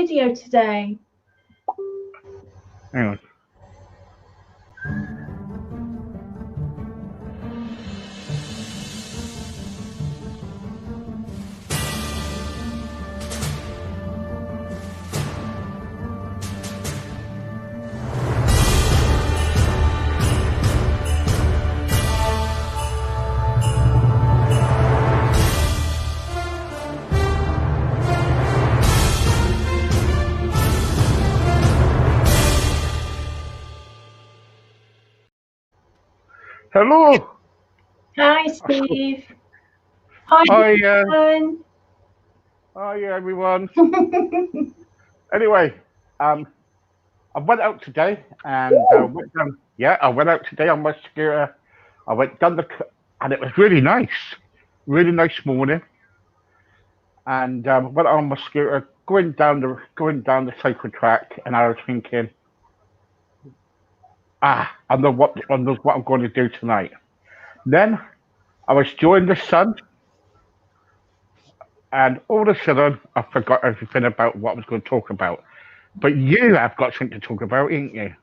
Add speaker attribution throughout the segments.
Speaker 1: video today.
Speaker 2: Hang on. Hello.
Speaker 1: Hi, Steve. Hi,
Speaker 2: Hi,
Speaker 1: everyone.
Speaker 2: hi everyone. Anyway, I went out today and went down. Yeah, I went out today on my scooter. I went down and it was really nice morning. And went on my scooter, going down the cycle track, and I was thinking, I know what I'm going to do tonight. Then I was enjoying the sun, and all of a sudden I forgot everything about what I was going to talk about. But you have got something to talk about, ain't you?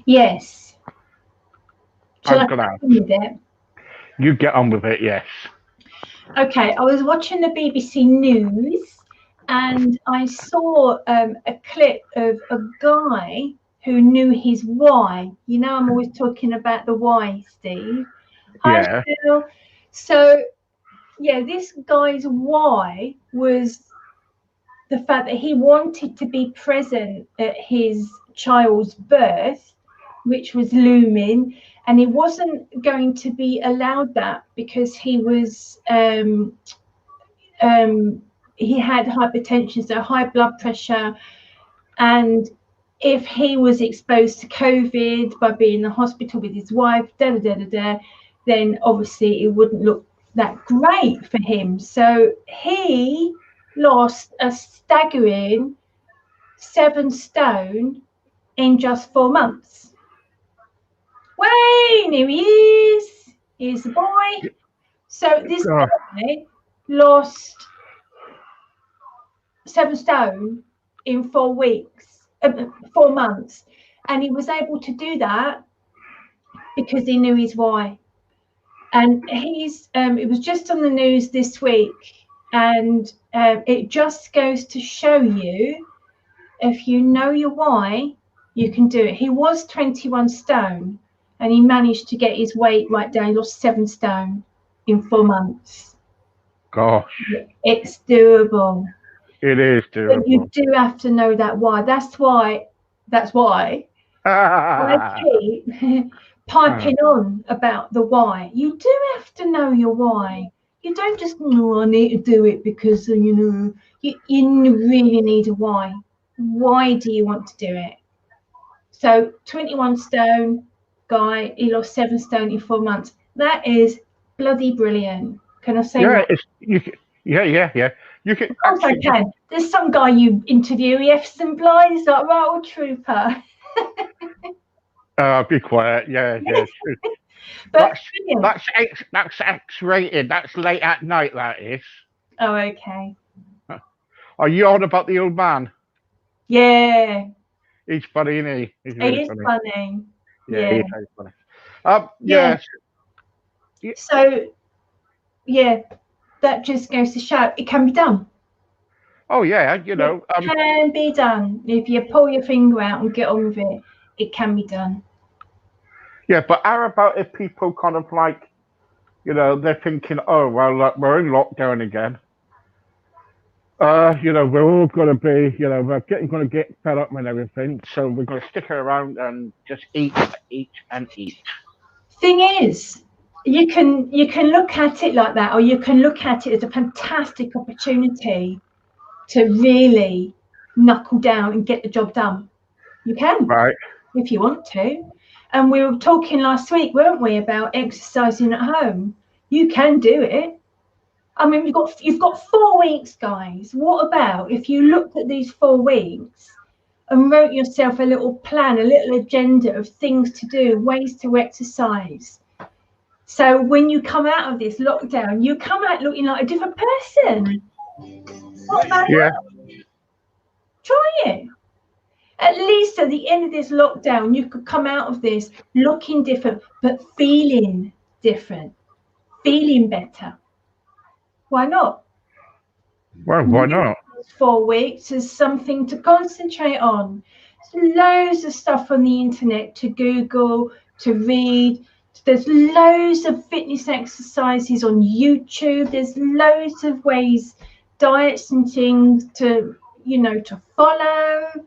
Speaker 1: Yes. Shall I
Speaker 2: I'm gonna.
Speaker 1: continue with it?
Speaker 2: You get on with it, yes.
Speaker 1: Okay, I was watching the BBC News and I saw a clip of a guy who knew his why. You know, I'm always talking about the why, Steve. Hi,
Speaker 2: Yeah,
Speaker 1: Phil. So, yeah, this guy's why was the fact that he wanted to be present at his child's birth, which was looming, and he wasn't going to be allowed that because he had hypertension, so high blood pressure, and if he was exposed to COVID by being in the hospital with his wife, then obviously it wouldn't look that great for him. So he lost a staggering 7 stone in just 4 months. Wayne, here he is. Here's the boy. So this guy lost 7 stone in 4 weeks, 4 months, and he was able to do that because he knew his why. And it was just on the news this week, and it just goes to show you, if you know your why, you can do it. He was 21 stone and he managed to get his weight right down. He lost 7 stone in 4 months.
Speaker 2: gosh,
Speaker 1: It's doable.
Speaker 2: it is
Speaker 1: But you
Speaker 2: doable.
Speaker 1: do have to know that why. That's why I keep piping on about the why. You do have to know your why. You don't just I need to do it because you really need a why. Why do you want to do it? So 21 stone guy, he lost 7 stone in 4 months. That is bloody brilliant. Can I say
Speaker 2: Yeah,
Speaker 1: that?
Speaker 2: it's you. Yeah. You can
Speaker 1: Of course I
Speaker 2: actually.
Speaker 1: can. There's some guy you interview, he F's and blinds like right old trooper.
Speaker 2: Be quiet. Yeah.
Speaker 1: But
Speaker 2: That's
Speaker 1: brilliant.
Speaker 2: that's X-rated. That's late at night. That is.
Speaker 1: Oh, okay.
Speaker 2: Are you on about the old man?
Speaker 1: Yeah,
Speaker 2: He's funny, isn't he? He's
Speaker 1: it
Speaker 2: really
Speaker 1: is
Speaker 2: funny.
Speaker 1: funny.
Speaker 2: Yeah,
Speaker 1: Yeah.
Speaker 2: he's very funny.
Speaker 1: Yeah.
Speaker 2: Yes. Yeah.
Speaker 1: So yeah, that just goes to show it can be done.
Speaker 2: Oh yeah.
Speaker 1: It can be done. If you pull your finger out and get on with it, it can be done.
Speaker 2: Yeah. But how about if people kind of like, they're thinking, oh well, look, we're in lockdown again. We're all gonna be, we're gonna get fed up and everything, so we're gonna stick around and just eat, and eat.
Speaker 1: Thing is, you can look at it like that, or you can look at it as a fantastic opportunity to really knuckle down and get the job done. You can,
Speaker 2: Right.
Speaker 1: if you want to. And we were talking last week, weren't we, about exercising at home? You can do it. I mean, you've got 4 weeks, guys. What about if you looked at these 4 weeks and wrote yourself a little plan, a little agenda of things to do, ways to exercise? So when you come out of this lockdown, you come out looking like a different person. What about
Speaker 2: Yeah.
Speaker 1: that? Try it. At least at the end of this lockdown, you could come out of this looking different, but feeling different, feeling better. Why not?
Speaker 2: Well, why not?
Speaker 1: 4 weeks is something to concentrate on. There's loads of stuff on the internet to Google, to read. There's loads of fitness exercises on YouTube. There's loads of ways, diets and things to follow.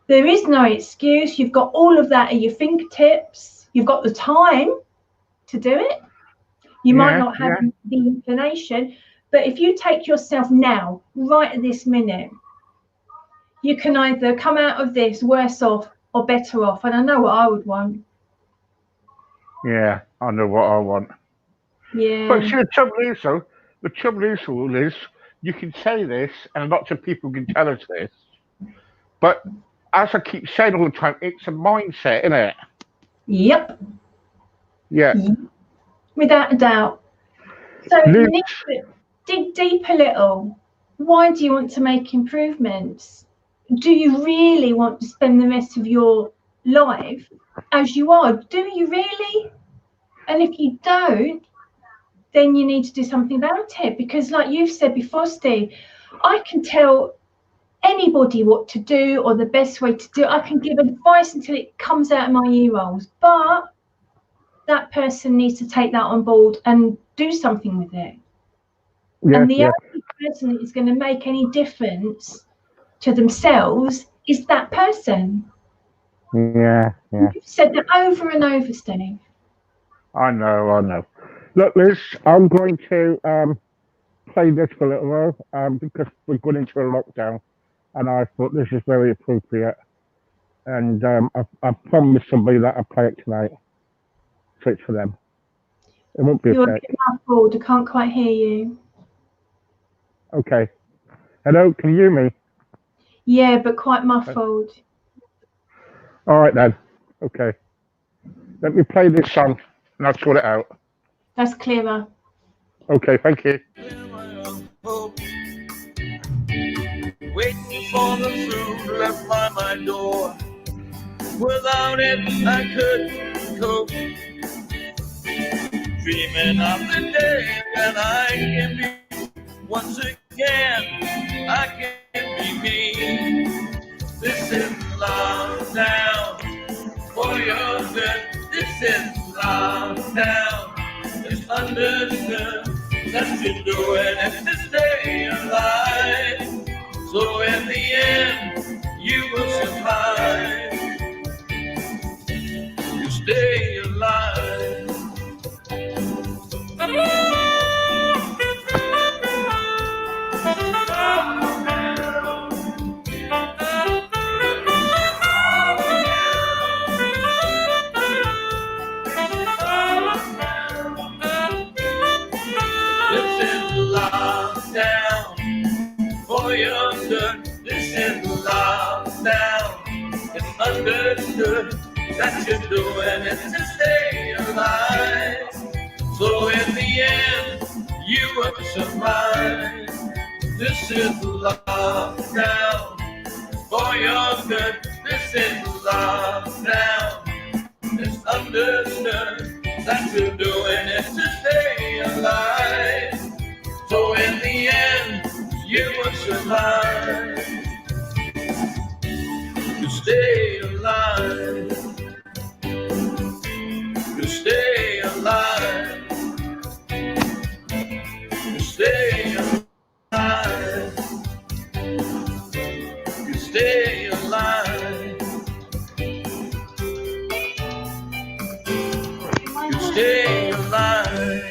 Speaker 1: There is no excuse. You've got all of that at your fingertips. You've got the time to do it. You might not have the inclination, but if you take yourself now, right at this minute, you can either come out of this worse off or better off. And I know what I would want.
Speaker 2: Yeah, I know what I want.
Speaker 1: Yeah.
Speaker 2: But see, the trouble is, you can say this, and lots of people can tell us this, but as I keep saying all the time, it's a mindset, isn't it?
Speaker 1: Yep.
Speaker 2: Yeah.
Speaker 1: Without a doubt. So you need to dig deep a little. Why do you want to make improvements? Do you really want to spend the rest of your life as you are? Do you really? And if you don't, then you need to do something about it. Because like you've said before, Steve, I can tell anybody what to do or the best way to do it. I can give advice until it comes out of my ear rolls. But that person needs to take that on board and do something with it. And the only person that is going to make any difference to themselves is that person.
Speaker 2: Yeah.
Speaker 1: You've said that over and over, Steve.
Speaker 2: I know. Look, Liz, I'm going to play this for a little while because we're going into a lockdown, and I thought this is very appropriate. And I promised somebody that I'll play it tonight. So it's for them. It won't be a
Speaker 1: You're a bit muffled. I can't quite hear you.
Speaker 2: Okay. Hello, can you hear me?
Speaker 1: Yeah, but quite muffled.
Speaker 2: All right then. Okay. Let me play this song and I'll sort it out.
Speaker 1: That's clearer.
Speaker 2: Okay, thank you.
Speaker 3: Waiting for the food left by my door. Without it, I couldn't cope. Dreaming of the day that I can be once again. I can be me. This is lockdown for your good. This is lockdown. It's understood that you're doing it to stay alive. So in the end, you will survive. You stay alive. Understood that you're doing it to stay alive. So in the end, you will survive. This is lockdown for your good. This is lockdown. It's understood that you're doing it to stay alive. So in the end, you will survive. To stay alive, to stay alive, to stay alive, to stay alive, to stay alive.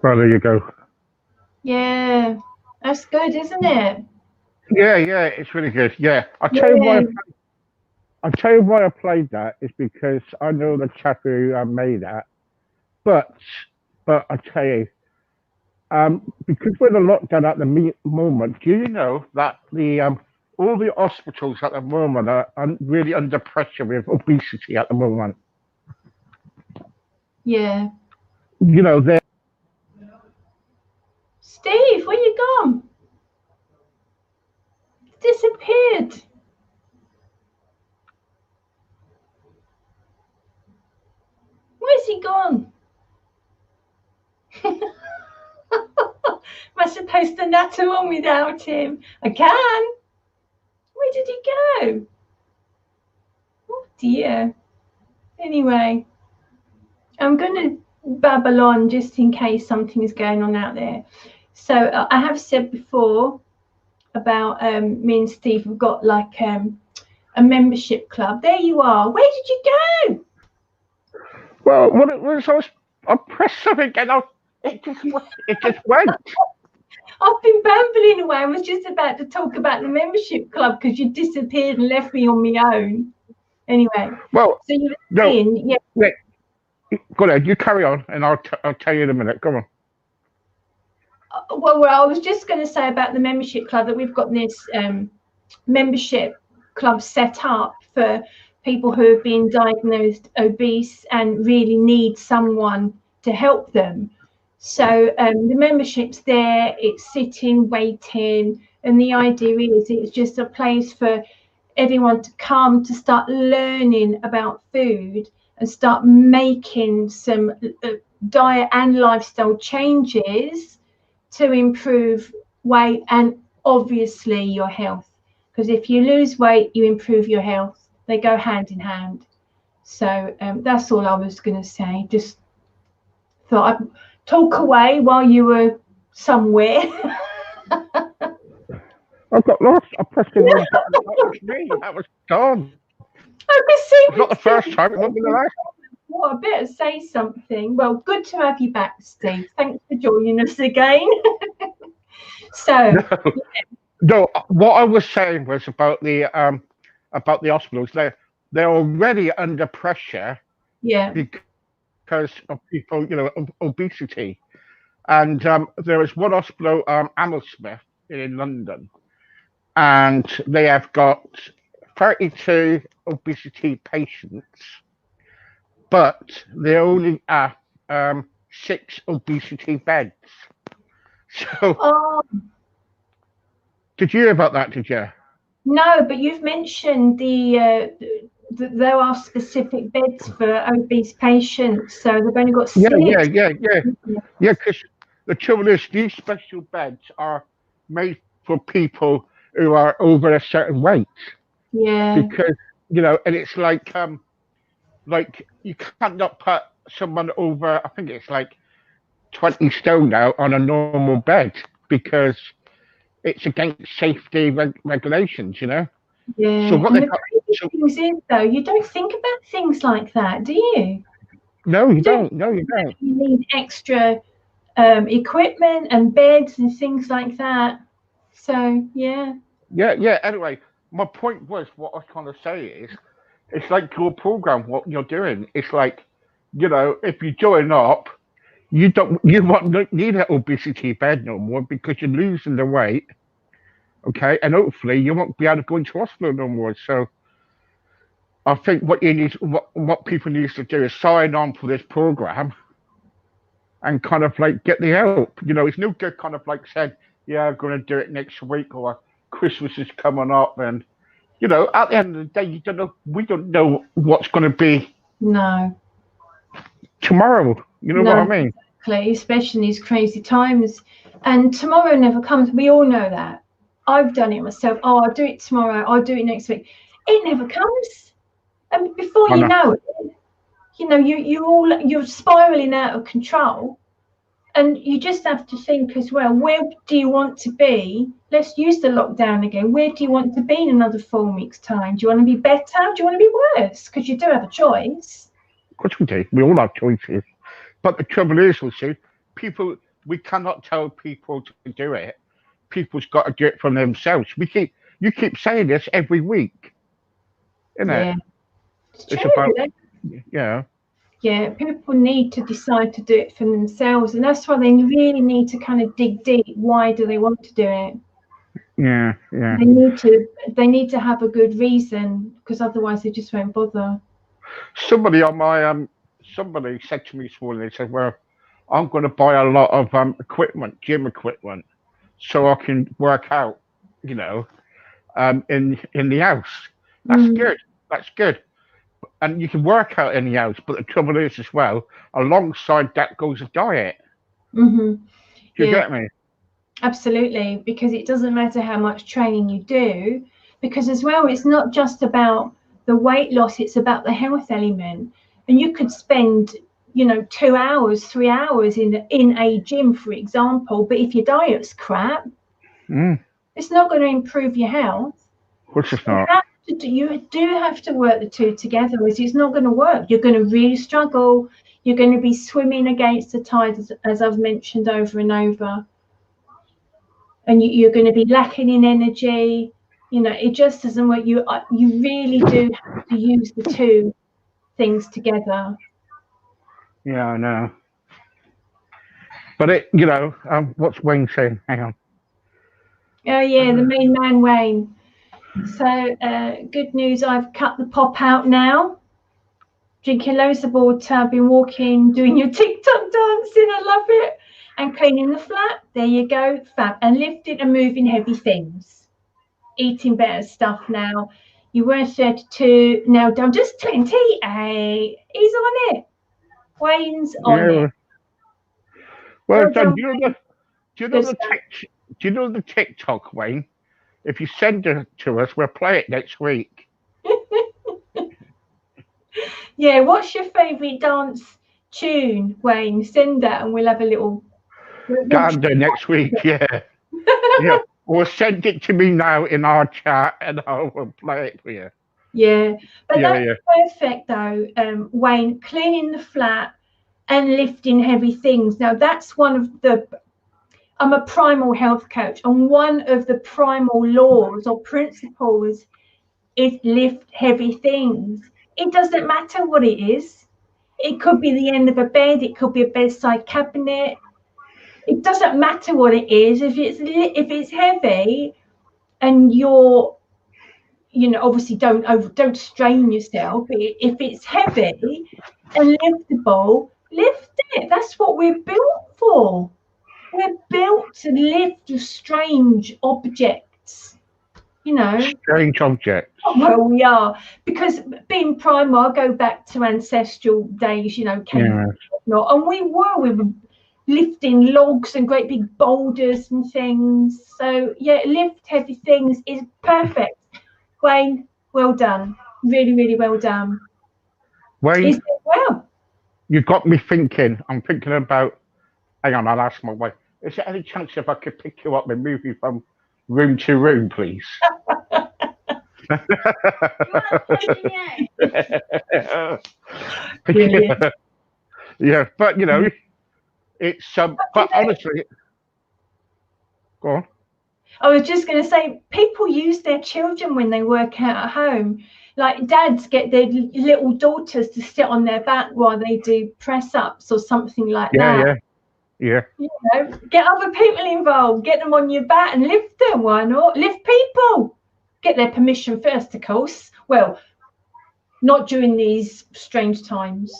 Speaker 2: Well, there you go.
Speaker 1: Yeah, that's good, isn't it?
Speaker 2: Yeah, it's really good. Yeah, I'll tell you why I played that is because I know the chap who made that. But I tell you, because we're in a lockdown at the moment, do you know that the all the hospitals at the moment are really under pressure with obesity at the moment?
Speaker 1: Yeah.
Speaker 2: You know, they're
Speaker 1: Steve, where you gone? disappeared. Where's he gone? Am I supposed to natter on without him? I can. Where did he go? Oh dear. Anyway, I'm going to babble on just in case something is going on out there. So I have said before about me and Steve have got like a membership club. There you are. Where did you go?
Speaker 2: Well, what it was, I pressed something and it just went.
Speaker 1: I've been bambling away. I was just about to talk about the membership club because you disappeared and left me on my own. Anyway,
Speaker 2: well,
Speaker 1: so you were saying, yeah.
Speaker 2: Wait, go ahead, you carry on, and I'll tell you in a minute. Come on.
Speaker 1: Well, I was just going to say about the membership club that we've got this membership club set up for people who have been diagnosed obese and really need someone to help them. So the membership's there, it's sitting, waiting, and the idea is it's just a place for everyone to come to start learning about food and start making some diet and lifestyle changes to improve weight and obviously your health. Because if you lose weight, you improve your health. They go hand in hand. So that's all I was going to say. Just thought I'd talk away while you were somewhere.
Speaker 2: I got lost. I pressed the wrong button. That was me. That was gone.
Speaker 1: It's
Speaker 2: not the first time. It won't be the last.
Speaker 1: Well, I better say something. Well, good to have you back, Steve. Thanks for joining us again. So,
Speaker 2: no, what I was saying was about the hospitals. They're already under pressure.
Speaker 1: Yeah.
Speaker 2: Because of people, obesity, and there is one hospital, Hammersmith in London, and they have got 32 obesity patients, but they only have 6 obesity beds. So, did you hear about that? Did you?
Speaker 1: No, but you've mentioned there are specific beds for obese patients, so they've only got 6.
Speaker 2: Yeah. Because the trouble is, these special beds are made for people who are over a certain weight.
Speaker 1: Yeah.
Speaker 2: Because and it's like you cannot put someone over. I think it's like 20 stone now on a normal bed because it's against safety regulations.
Speaker 1: Yeah.
Speaker 2: So what
Speaker 1: and the crazy things is, though, you don't think about things like that, do you?
Speaker 2: No, you don't. No, you don't.
Speaker 1: You need extra equipment and beds and things like that. So, yeah.
Speaker 2: Yeah. Anyway, my point was, what I was trying to say is, it's like your program, what you're doing. It's like, if you join up, you won't need an obesity bed no more because you're losing the weight. Okay, and hopefully you won't be able to go into hospital no more. So I think what people need to do is sign on for this program and kind of like get the help. It's no good kind of like saying, yeah, I'm going to do it next week or Christmas is coming up, and at the end of the day, we don't know what's going to be tomorrow. What I mean?
Speaker 1: Exactly, especially in these crazy times. And tomorrow never comes. We all know that. I've done it myself. Oh, I'll do it tomorrow. I'll do it next week. It never comes. And before you know it, you're spiraling out of control. And you just have to think as well, where do you want to be? Let's use the lockdown again. Where do you want to be in another 4 weeks' time? Do you want to be better? Do you want to be worse? Because you do have a choice.
Speaker 2: Of course we do. We all have choices. But the trouble is, we cannot tell people to do it. People's got to do it for themselves. You keep saying this every week, isn't it?
Speaker 1: Yeah, it's true. Yeah, people need to decide to do it for themselves, and that's why they really need to kind of dig deep. Why do they want to do it?
Speaker 2: Yeah.
Speaker 1: They need to have a good reason, because otherwise they just won't bother.
Speaker 2: Somebody on my somebody said to me this morning. They said, "Well, I'm going to buy a lot of equipment, gym equipment, so I can work out, in the house. That's good. That's good. And you can work out in the house, but the trouble is as well, alongside that goes a diet.
Speaker 1: Mm-hmm.
Speaker 2: Do you
Speaker 1: Yeah.
Speaker 2: get me?
Speaker 1: Absolutely, because it doesn't matter how much training you do, because as well, it's not just about the weight loss, it's about the health element. And you could spend, 2 hours, 3 hours in a gym, for example, but if your diet's crap, it's not going to improve your health.
Speaker 2: Of course it's not.
Speaker 1: You do have to work the two together, or it's not going to work. You're going to really struggle. You're going to be swimming against the tide, as I've mentioned over and over. And you're going to be lacking in energy. It just doesn't work. You really do have to use the two things together.
Speaker 2: Yeah, I know. But what's Wayne saying? Hang on.
Speaker 1: Oh yeah, the main man Wayne. So good news, I've cut the pop out now. Drinking loads of water, been walking, doing your TikTok dancing, I love it. And cleaning the flat, there you go, fab. And lifting and moving heavy things. Eating better stuff now. You were 32, now done just 28. He's on it. Wayne's on it.
Speaker 2: Well done. Do you know the TikTok, Wayne? If you send it to us, we'll play it next week.
Speaker 1: Yeah, what's your favourite dance tune, Wayne? Send that and we'll have a little
Speaker 2: gander next week, yeah. Yeah. Or send it to me now in our chat and I will play it for you.
Speaker 1: Yeah, but that's perfect though, Wayne, cleaning the flat and lifting heavy things. Now that's one of I'm a primal health coach, and one of the primal laws or principles is lift heavy things. It doesn't matter what it is. It could be the end of a bed, it could be a bedside cabinet. It doesn't matter what it is. If it's heavy and you're, obviously don't strain yourself. But if it's heavy and liftable, lift it. That's what we're built for. We're built to lift strange objects.
Speaker 2: Strange objects.
Speaker 1: Well, we are, because being primal, I go back to ancestral days. And we were lifting logs and great big boulders and things. So yeah, lift heavy things is perfect. Wayne, well done. Really, really well done.
Speaker 2: Wayne,
Speaker 1: well.
Speaker 2: You got me thinking. I'm thinking about, hang on, I'll ask my wife. Is there any chance if I could pick you up and move you from room to room, please? Yeah, but it's but honestly, go on.
Speaker 1: I was just going to say, people use their children when they work out at home. Like dads get their little daughters to sit on their back while they do press ups or something like that.
Speaker 2: Yeah.
Speaker 1: Get other people involved. Get them on your back and lift them. Why not? Lift people. Get their permission first, of course. Well, not during these strange times.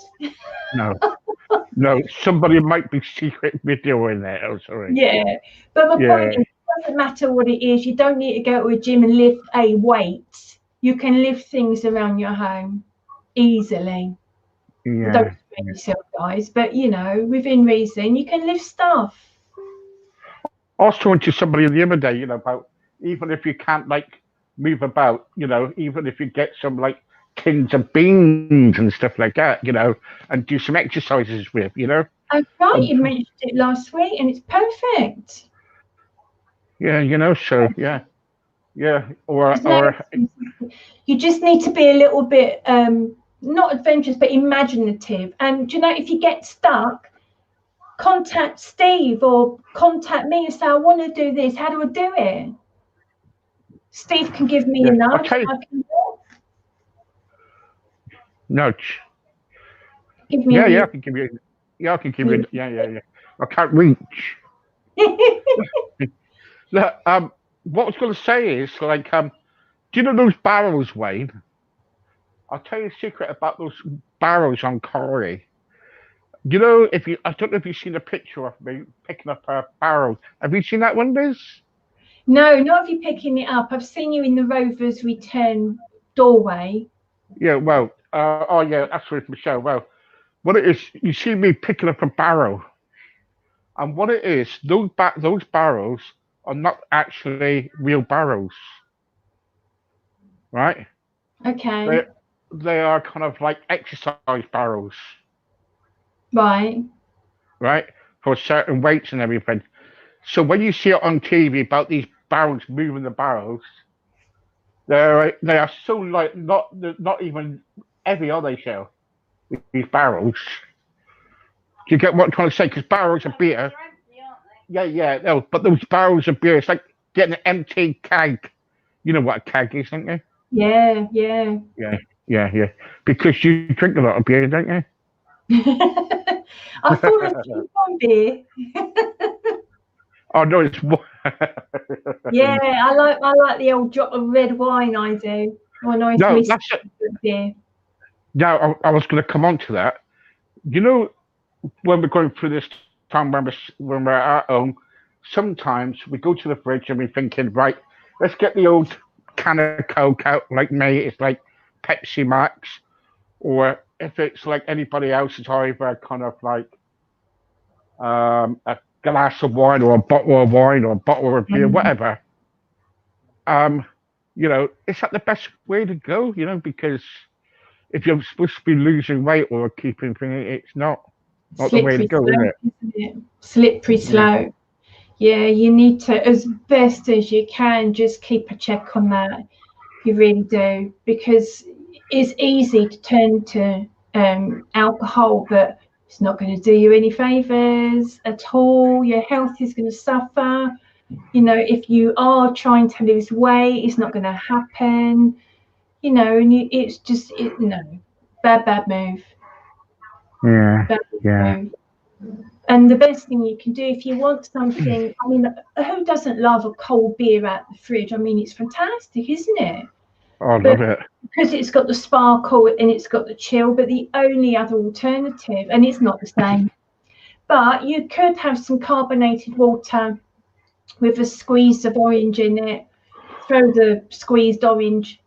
Speaker 1: No, somebody might be secret videoing there. Oh, sorry. Yeah, but my point is, it doesn't matter what it is. You don't need to go to a gym and lift a weight. You can lift things around your home easily. Yeah. Don't strain yourself, guys, but within reason, you can lift stuff.
Speaker 2: I was talking to somebody the other day, about even if you can't move about, even if you get some tins of beans and stuff like that, and do some exercises with,
Speaker 1: Oh, right, you mentioned it last week, and it's perfect.
Speaker 2: Yeah, so yeah. Or
Speaker 1: you just need to be a little bit not adventurous but imaginative. And if you get stuck, contact Steve or contact me and say, I want to do this. How do I do it? Steve can give me a nudge.
Speaker 2: Okay. Nudge.
Speaker 1: Give me
Speaker 2: I can give you. Yeah, I can give you. Yeah. I can't reach. Look, what I was going to say is, do you know those barrels, Wayne? I'll tell you a secret about those barrels on Corrie. I don't know if you've seen a picture of me picking up a barrel. Have you seen that one, Liz?
Speaker 1: No, not if you're picking it up. I've seen you in the Rover's Return doorway.
Speaker 2: Yeah, well, oh yeah, that's with Michelle. Well, what it is, you see me picking up a barrel, and what it is, those barrels are not actually real barrels, right?
Speaker 1: Okay.
Speaker 2: They are kind of like exercise barrels,
Speaker 1: Right.
Speaker 2: right? For certain weights and everything. So when you see it on TV about these barrels moving the barrels, they are so light, not even heavy, are they, Shell? These barrels. Do you get what I'm trying to say? Because barrels of beer. Yeah, no, but those barrels of beer, it's like getting an empty keg. You know what a keg is, don't you?
Speaker 1: Yeah.
Speaker 2: Yeah. Because you drink a lot of beer, don't you?
Speaker 1: I thought it was one beer.
Speaker 2: Oh no, it's
Speaker 1: Yeah, I like the old drop of red wine. I do. Or nice
Speaker 2: no,
Speaker 1: whiskey
Speaker 2: that's it.
Speaker 1: beer.
Speaker 2: Now I was going to come on to that. You know, when we're going through this time when we're at home, sometimes we go to the fridge and we're thinking, right, let's get the old can of Coke out. Like me, it's like Pepsi Max, or if it's like anybody else, it's either kind of like a glass of wine or a bottle of wine or a bottle of beer, whatever. You know, is that the best way to go? You know, because if you're supposed to be losing weight or keeping things, it's not the way to go,
Speaker 1: slope,
Speaker 2: is it?
Speaker 1: isn't it? Slippery slope. Yeah, you need to, as best as you can, just keep a check on that. You really do, because it's easy to turn to alcohol, but it's not going to do you any favors at all. Your health is going to suffer. You know, if you are trying to lose weight, it's not going to happen. You know, and it's just bad move.
Speaker 2: Yeah.
Speaker 1: Bad
Speaker 2: Yeah.
Speaker 1: move. And the best thing you can do if you want something, I mean, who doesn't love a cold beer out the fridge? I mean, it's fantastic, isn't it?
Speaker 2: Oh, I love it.
Speaker 1: Because it's got the sparkle and it's got the chill, but the only other alternative, and it's not the same, but you could have some carbonated water with a squeeze of orange in it, throw the squeezed orange,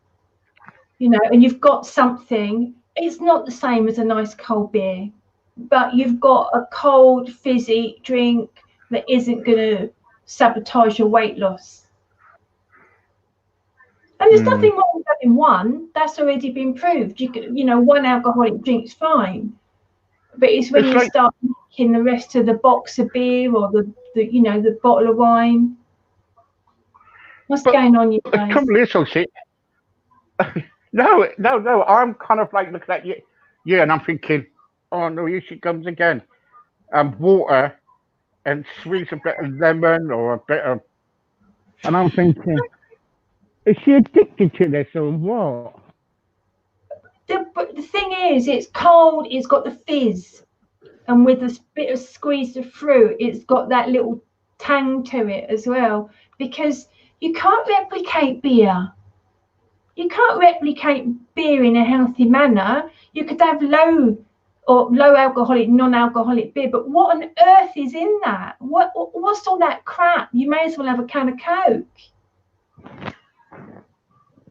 Speaker 1: you know, and you've got something. It's not the same as a nice cold beer, but you've got a cold fizzy drink that isn't going to sabotage your weight loss. And there's nothing wrong with having one. That's already been proved. You know, one alcoholic drink's fine, but it's when you start making the rest of the box of beer or the bottle of wine. What's going on, you guys?
Speaker 2: Come listen, see. No. I'm kind of like looking at you, and I'm thinking, oh no, here she comes again. Water and squeeze a bit of lemon or a bit of, and I'm thinking, is she addicted to this or what?
Speaker 1: The thing is, it's cold. It's got the fizz, and with a bit of squeeze of fruit, it's got that little tang to it as well. Because you can't replicate beer. You can't replicate beer in a healthy manner. You could have low alcoholic, non-alcoholic beer, but what on earth is in that? What's all that crap? You may as well have a can of Coke.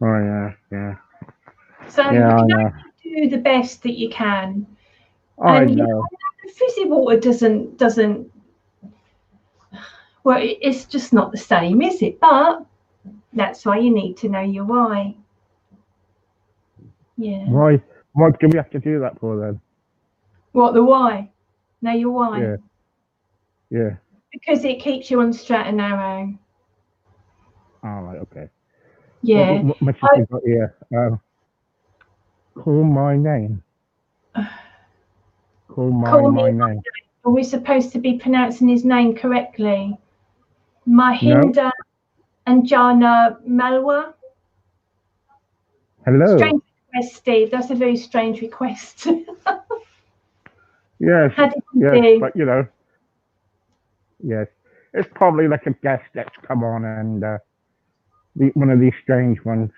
Speaker 2: Oh yeah.
Speaker 1: So you can only do the best that you can. And fizzy water doesn't. Well, it's just not the same, is it? But that's why you need to know your why. Yeah.
Speaker 2: Why do we have to do that for then?
Speaker 1: What, the why? Know your why?
Speaker 2: Yeah.
Speaker 1: Because it keeps you on the straight and narrow.
Speaker 2: Oh, right, okay.
Speaker 1: Yeah.
Speaker 2: What message you got here? Call my name. Call my name.
Speaker 1: Are we supposed to be pronouncing his name correctly? Mahinda Anjana Malwa.
Speaker 2: Hello.
Speaker 1: Strange request, Steve. That's a very strange request.
Speaker 2: Yes.
Speaker 1: How did you do?
Speaker 2: But you know, yes, it's probably like a guest that's come on and one of these strange ones.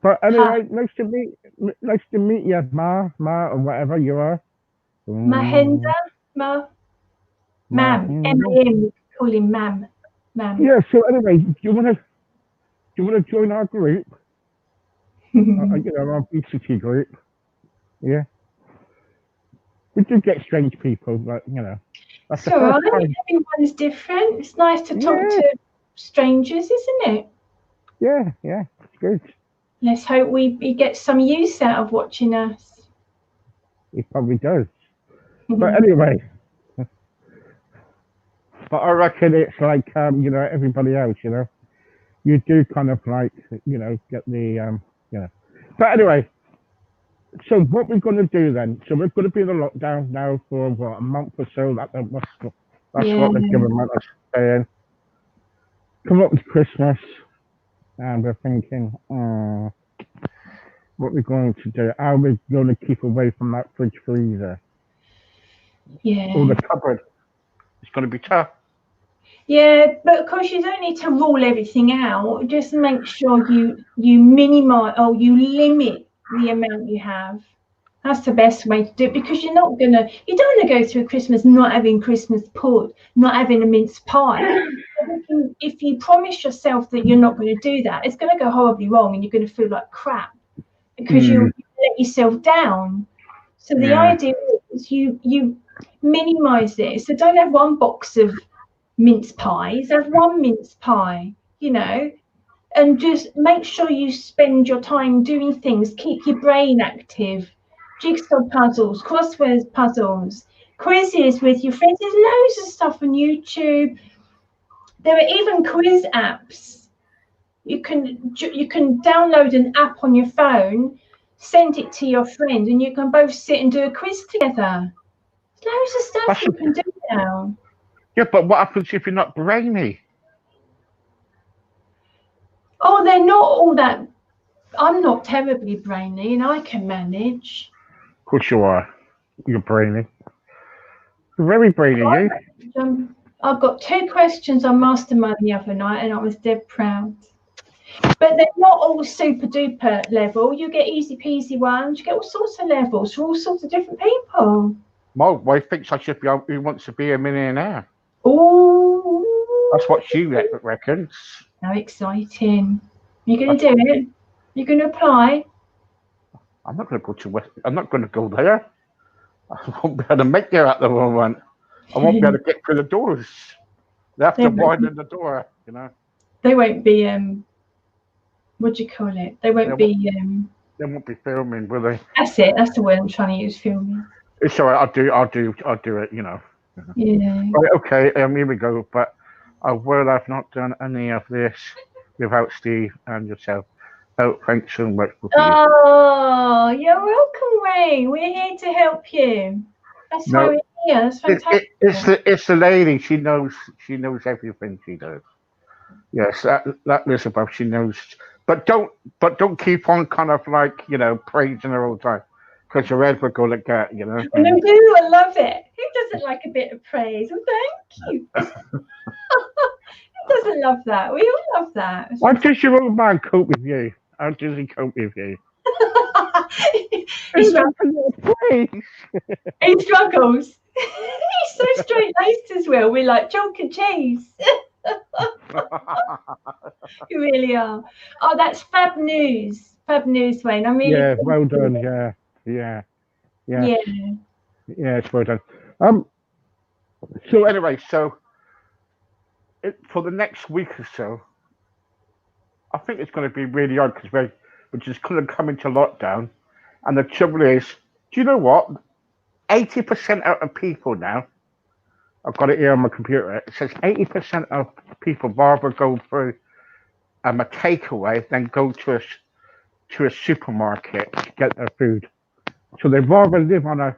Speaker 2: But anyway, nice to meet you, Ma, or whatever you are.
Speaker 1: Mahinda, Ma'am, M-A-M, we call him Ma'am. ma'am.
Speaker 2: Yeah. So anyway, do you want to join our group? You know, our obesity group. Yeah. We do get strange people, but you know, that's
Speaker 1: So
Speaker 2: the first time.
Speaker 1: everyone's different. It's nice to talk
Speaker 2: Yeah.
Speaker 1: to strangers, isn't it?
Speaker 2: Yeah, it's good.
Speaker 1: Let's hope we get some use out of watching us.
Speaker 2: He probably does. But anyway, but I reckon it's like you know, everybody else, you know, you do kind of like, you know, get the you know. But anyway, so what we're going to do then? So we're going to be in the lockdown now for what, a month or so. That's what the government is saying. Come up to Christmas, and we're thinking, what we're going to do? How we're going to keep away from that fridge freezer
Speaker 1: Yeah.
Speaker 2: or the cupboard? It's going to be tough.
Speaker 1: Yeah, but of course you don't need to rule everything out. Just make sure you minimize or you limit the amount you have. That's the best way to do it, because you don't want to go through Christmas not having Christmas pudding, not having a mince pie. If you promise yourself that you're not going to do that, it's going to go horribly wrong and you're going to feel like crap because you let yourself down. So the idea is you minimize it. So don't have one box of mince pies, have one mince pie, you know, and just make sure you spend your time doing things, keep your brain active. Jigsaw puzzles, crossword puzzles, quizzes with your friends. There's loads of stuff on YouTube. There are even quiz apps. You can download an app on your phone, send it to your friend, and you can both sit and do a quiz together. There's loads of stuff you can do now.
Speaker 2: Yeah, but what happens if you're not brainy?
Speaker 1: Oh, they're not all that. I'm not terribly brainy, and I can manage.
Speaker 2: Of course you are. You're brainy. You're very brainy, you.
Speaker 1: I've got 2 questions on Mastermind the other night, and I was dead proud. But they're not all super duper level. You get easy peasy ones. You get all sorts of levels for all sorts of different people.
Speaker 2: My wife thinks I should be. He wants to be a millionaire.
Speaker 1: Oh,
Speaker 2: that's what she reckons.
Speaker 1: How exciting! You're going to do it? You're going to apply?
Speaker 2: I'm not going to go to West. I'm not going to go there. I won't be able to make it at the moment. I won't be able to get through the doors. They have to widen the door, you know.
Speaker 1: They won't be what do you call it? They won't be
Speaker 2: they won't be filming, will they?
Speaker 1: That's it. That's the word I'm trying to use, filming.
Speaker 2: It's all right. I'll do it, you know.
Speaker 1: Yeah.
Speaker 2: Right, okay, here we go. But I will have not done any of this without Steve and yourself. Oh, thanks so much.
Speaker 1: Oh, you're welcome, Ray. We're here to help you. That's why we're here. That's fantastic.
Speaker 2: It's the lady. She knows everything she does. Yes, that Elizabeth, she knows. But don't keep on kind of like, you know, praising her all the time, because your head will go like that, you know.
Speaker 1: And I do. I love it. Who doesn't like a bit of praise? Well, thank you. Who doesn't love that? We all love that.
Speaker 2: How does your old man cope with you? How does he cope with you?
Speaker 1: He struggles. He's so straight-laced as well. We're like chalk and cheese. You really are. Oh, that's fab news. Fab news, Wayne. I mean,
Speaker 2: yeah, well done. Yeah, it's well done. So anyway, for the next week or so, I think it's going to be really odd because we're just going to come into lockdown, and the trouble is, do you know what? 80% of people now, I've got it here on my computer. It says 80% of people rather go through a takeaway than go to a supermarket to get their food. So they rather live on a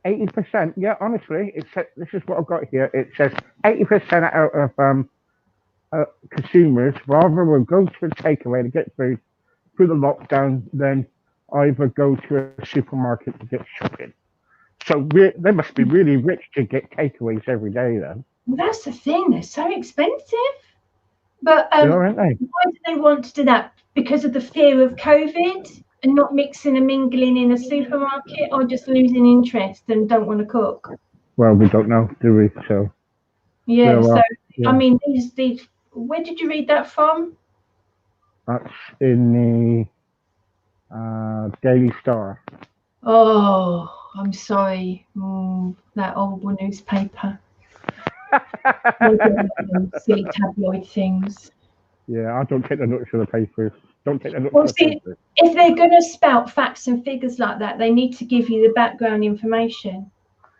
Speaker 2: 80%. Yeah, honestly, this is what I've got here. It says 80% out of consumers rather will go to a takeaway to get food through the lockdown than either go to a supermarket to get shopping. So they must be really rich to get takeaways every day then.
Speaker 1: Well, that's the thing. They're so expensive. But
Speaker 2: aren't they?
Speaker 1: Why do they want to do that? Because of the fear of COVID and not mixing and mingling in a supermarket, or just losing interest and don't want to cook?
Speaker 2: Well, we don't know, do we? So
Speaker 1: Yeah.
Speaker 2: So,
Speaker 1: So
Speaker 2: yeah,
Speaker 1: I mean, these. Where did you read that from?
Speaker 2: that's in the Daily Star.
Speaker 1: Oh, I'm sorry. That horrible newspaper. Silly tabloid things.
Speaker 2: Yeah, I don't take the notes of the papers. Don't take the notes
Speaker 1: Well,
Speaker 2: of the
Speaker 1: see,
Speaker 2: papers.
Speaker 1: if they're going to spout facts and figures like that, they need to give you the background information.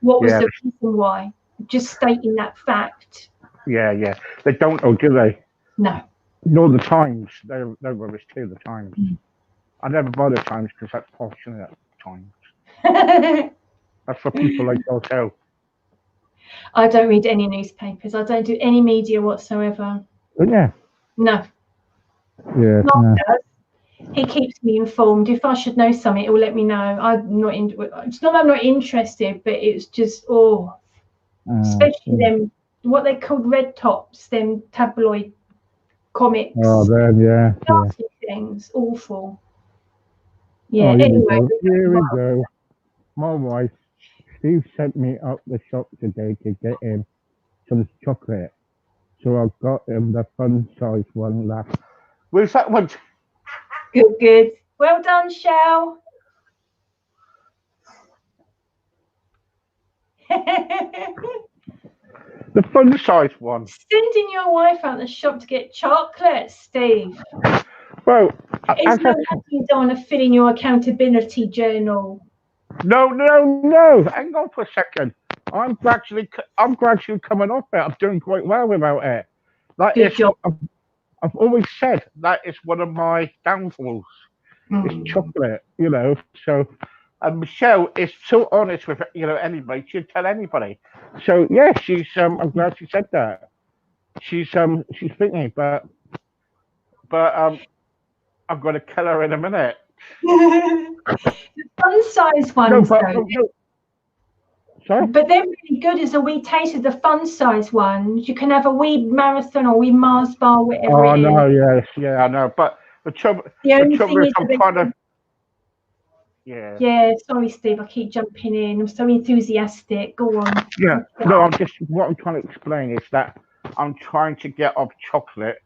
Speaker 1: What was
Speaker 2: Yeah.
Speaker 1: the reason why? Just stating that fact.
Speaker 2: Yeah. They don't, oh, do they?
Speaker 1: No.
Speaker 2: No, the Times. They're rubbish too, the Times.
Speaker 1: Mm.
Speaker 2: I never buy the Times because that's posh, isn't it? Times.
Speaker 1: I
Speaker 2: That's for people like yourself.
Speaker 1: don't read any newspapers. I don't do any media whatsoever.
Speaker 2: But yeah.
Speaker 1: No.
Speaker 2: Yeah.
Speaker 1: Mark
Speaker 2: No.
Speaker 1: does. He keeps me informed. If I should know something, he'll let me know. I'm not in. It's not that I'm not interested, but it's just especially them what they called red tops, them tabloid comics.
Speaker 2: Oh, then yeah.
Speaker 1: Nasty things, awful. Yeah.
Speaker 2: Oh,
Speaker 1: Anyway,
Speaker 2: here we go. My wife, Steve sent me up the shop today to get him some chocolate. So I got him the fun size one last. Where's that one?
Speaker 1: Good. Well done, Shell.
Speaker 2: The fun size one.
Speaker 1: Sending your wife out the shop to get chocolate, Steve.
Speaker 2: Well,
Speaker 1: It's not like you don't want to fill in your accountability journal.
Speaker 2: No. Hang on for a second. I'm gradually coming off it. I'm doing quite well without it.
Speaker 1: Good job.
Speaker 2: I've always said that is one of my downfalls. It's chocolate, So, and Michelle is so honest with anybody. She'd tell anybody. So yeah, she's. I'm glad she said that. She's thinking, but I'm going to kill her in a minute.
Speaker 1: The fun size ones,
Speaker 2: No. Sorry?
Speaker 1: But they're really good as a wee taste of the fun size ones. You can have a wee marathon or wee Mars bar, whatever it is.
Speaker 2: Oh no, yes, yeah, I know. But the trouble is, I'm trying to. Yeah.
Speaker 1: Yeah, sorry, Steve. I keep jumping in. I'm so enthusiastic. Go on.
Speaker 2: Yeah. No, what I'm trying to explain is that I'm trying to get off chocolate.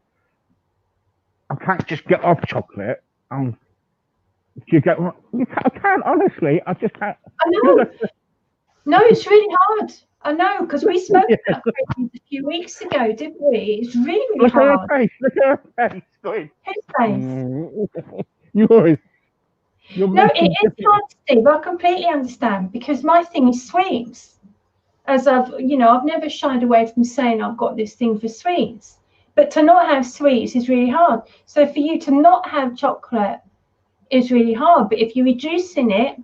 Speaker 2: I can't just get off chocolate. I can't honestly. I just can't.
Speaker 1: I know. No, it's really hard. I know, because we spoke about it a few weeks ago, didn't we? It's really hard.
Speaker 2: Look at her face.
Speaker 1: Whose face?
Speaker 2: Yours.
Speaker 1: No, it is hard, Steve. I completely understand, because my thing is sweets. As I've never shied away from saying I've got this thing for sweets. But to not have sweets is really hard. So for you to not have chocolate is really hard. But if you're reducing it,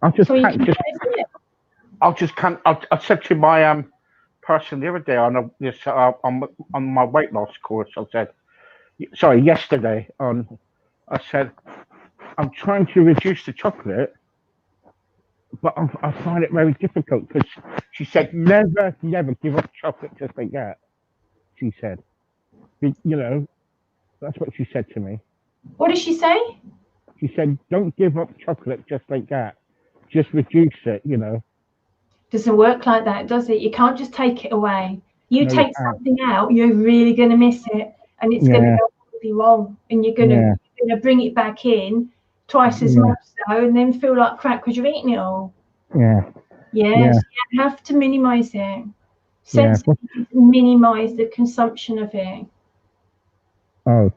Speaker 2: I said to my person the other day on my weight loss course. I said, sorry, yesterday I said, I'm trying to reduce the chocolate, but I find it very difficult because she said, never give up chocolate just like that. She said, that's what she said to me.
Speaker 1: What did she say?
Speaker 2: She said, don't give up chocolate just like that. Just reduce it,
Speaker 1: Doesn't work like that, does it? You can't just take it away. You take something out, you're really going to miss it, and it's going to go really wrong, and you're going to bring it back in twice as much so, and then feel like crap because you're eating it all.
Speaker 2: Yeah.
Speaker 1: Yes, you have to minimise it. Minimise the consumption of it.
Speaker 2: Oh,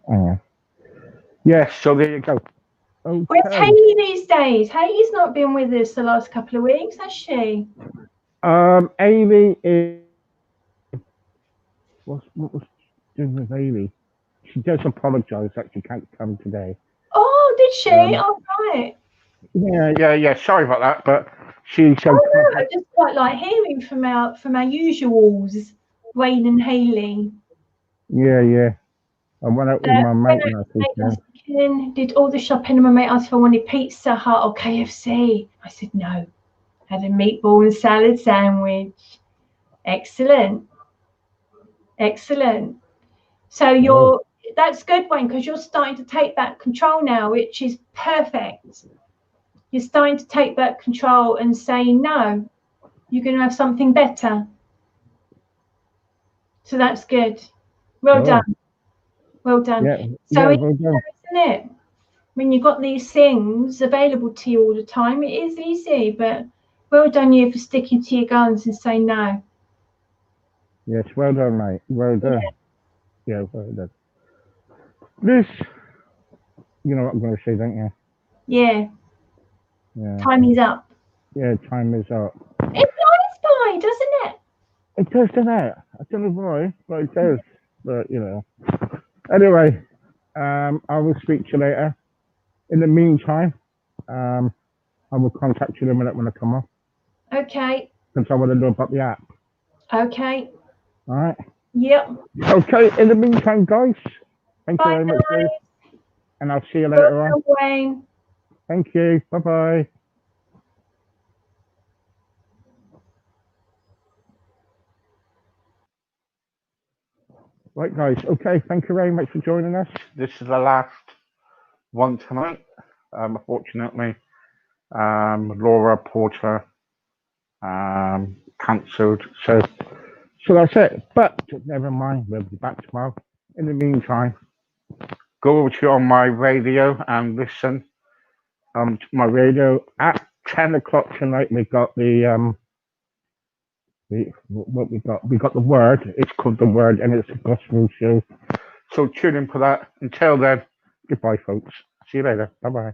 Speaker 2: yeah. So there you go. Okay.
Speaker 1: Where's Hayley these days? Hayley's not been with us the last couple of weeks, has she?
Speaker 2: Amy is. What was she doing with Amy? She does apologise that she can't come today.
Speaker 1: Oh, did she? Oh, right.
Speaker 2: Yeah. Sorry about that, but she's.
Speaker 1: I just quite like hearing from our usuals, Wayne and Hayley.
Speaker 2: Yeah. I went out with my mate last weekend.
Speaker 1: Did all the shopping, and my mate asked if I wanted Pizza Hut or KFC. I said no. Had a meatball and salad sandwich. Excellent. So that's good, Wayne, because you're starting to take back control now, which is perfect. You're starting to take back control and say no. You're going to have something better. So that's good. Well
Speaker 2: Oh.
Speaker 1: done. Well done.
Speaker 2: Yeah,
Speaker 1: So
Speaker 2: yeah,
Speaker 1: it's
Speaker 2: well done.
Speaker 1: isn't it? When you've got these things available to you all the time, it is easy, but well done you for sticking to your guns and saying no.
Speaker 2: Yes, well done, mate. Well done. Yeah, well done. This, you know what I'm going to say, don't you?
Speaker 1: Yeah,
Speaker 2: Yeah.
Speaker 1: time is up.
Speaker 2: Yeah, time is up.
Speaker 1: It flies by, doesn't it?
Speaker 2: It does, doesn't it? I don't know why, but it does. But, you know. Anyway, I will speak to you later. In the meantime, I will contact you in a minute when I come off,
Speaker 1: Okay.
Speaker 2: because I want to know about the app.
Speaker 1: Okay.
Speaker 2: All right?
Speaker 1: Yep.
Speaker 2: Okay, in the meantime, guys, thank you
Speaker 1: Bye,
Speaker 2: very much,
Speaker 1: guys.
Speaker 2: Dave, and I'll see you later on.
Speaker 1: Bye, Wayne.
Speaker 2: Thank you. Bye-bye. Right, guys. Okay, thank you very much for joining us. This is the last one tonight. Unfortunately, Laura Porter cancelled. So that's it. But never mind, we'll be back tomorrow. In the meantime, go over to on my radio and listen to my radio at 10 o'clock tonight. We got the what we got? We got the Word. It's called the Word, and it's a gospel show. So tune in for that. Until then, goodbye, folks. See you later. Bye bye.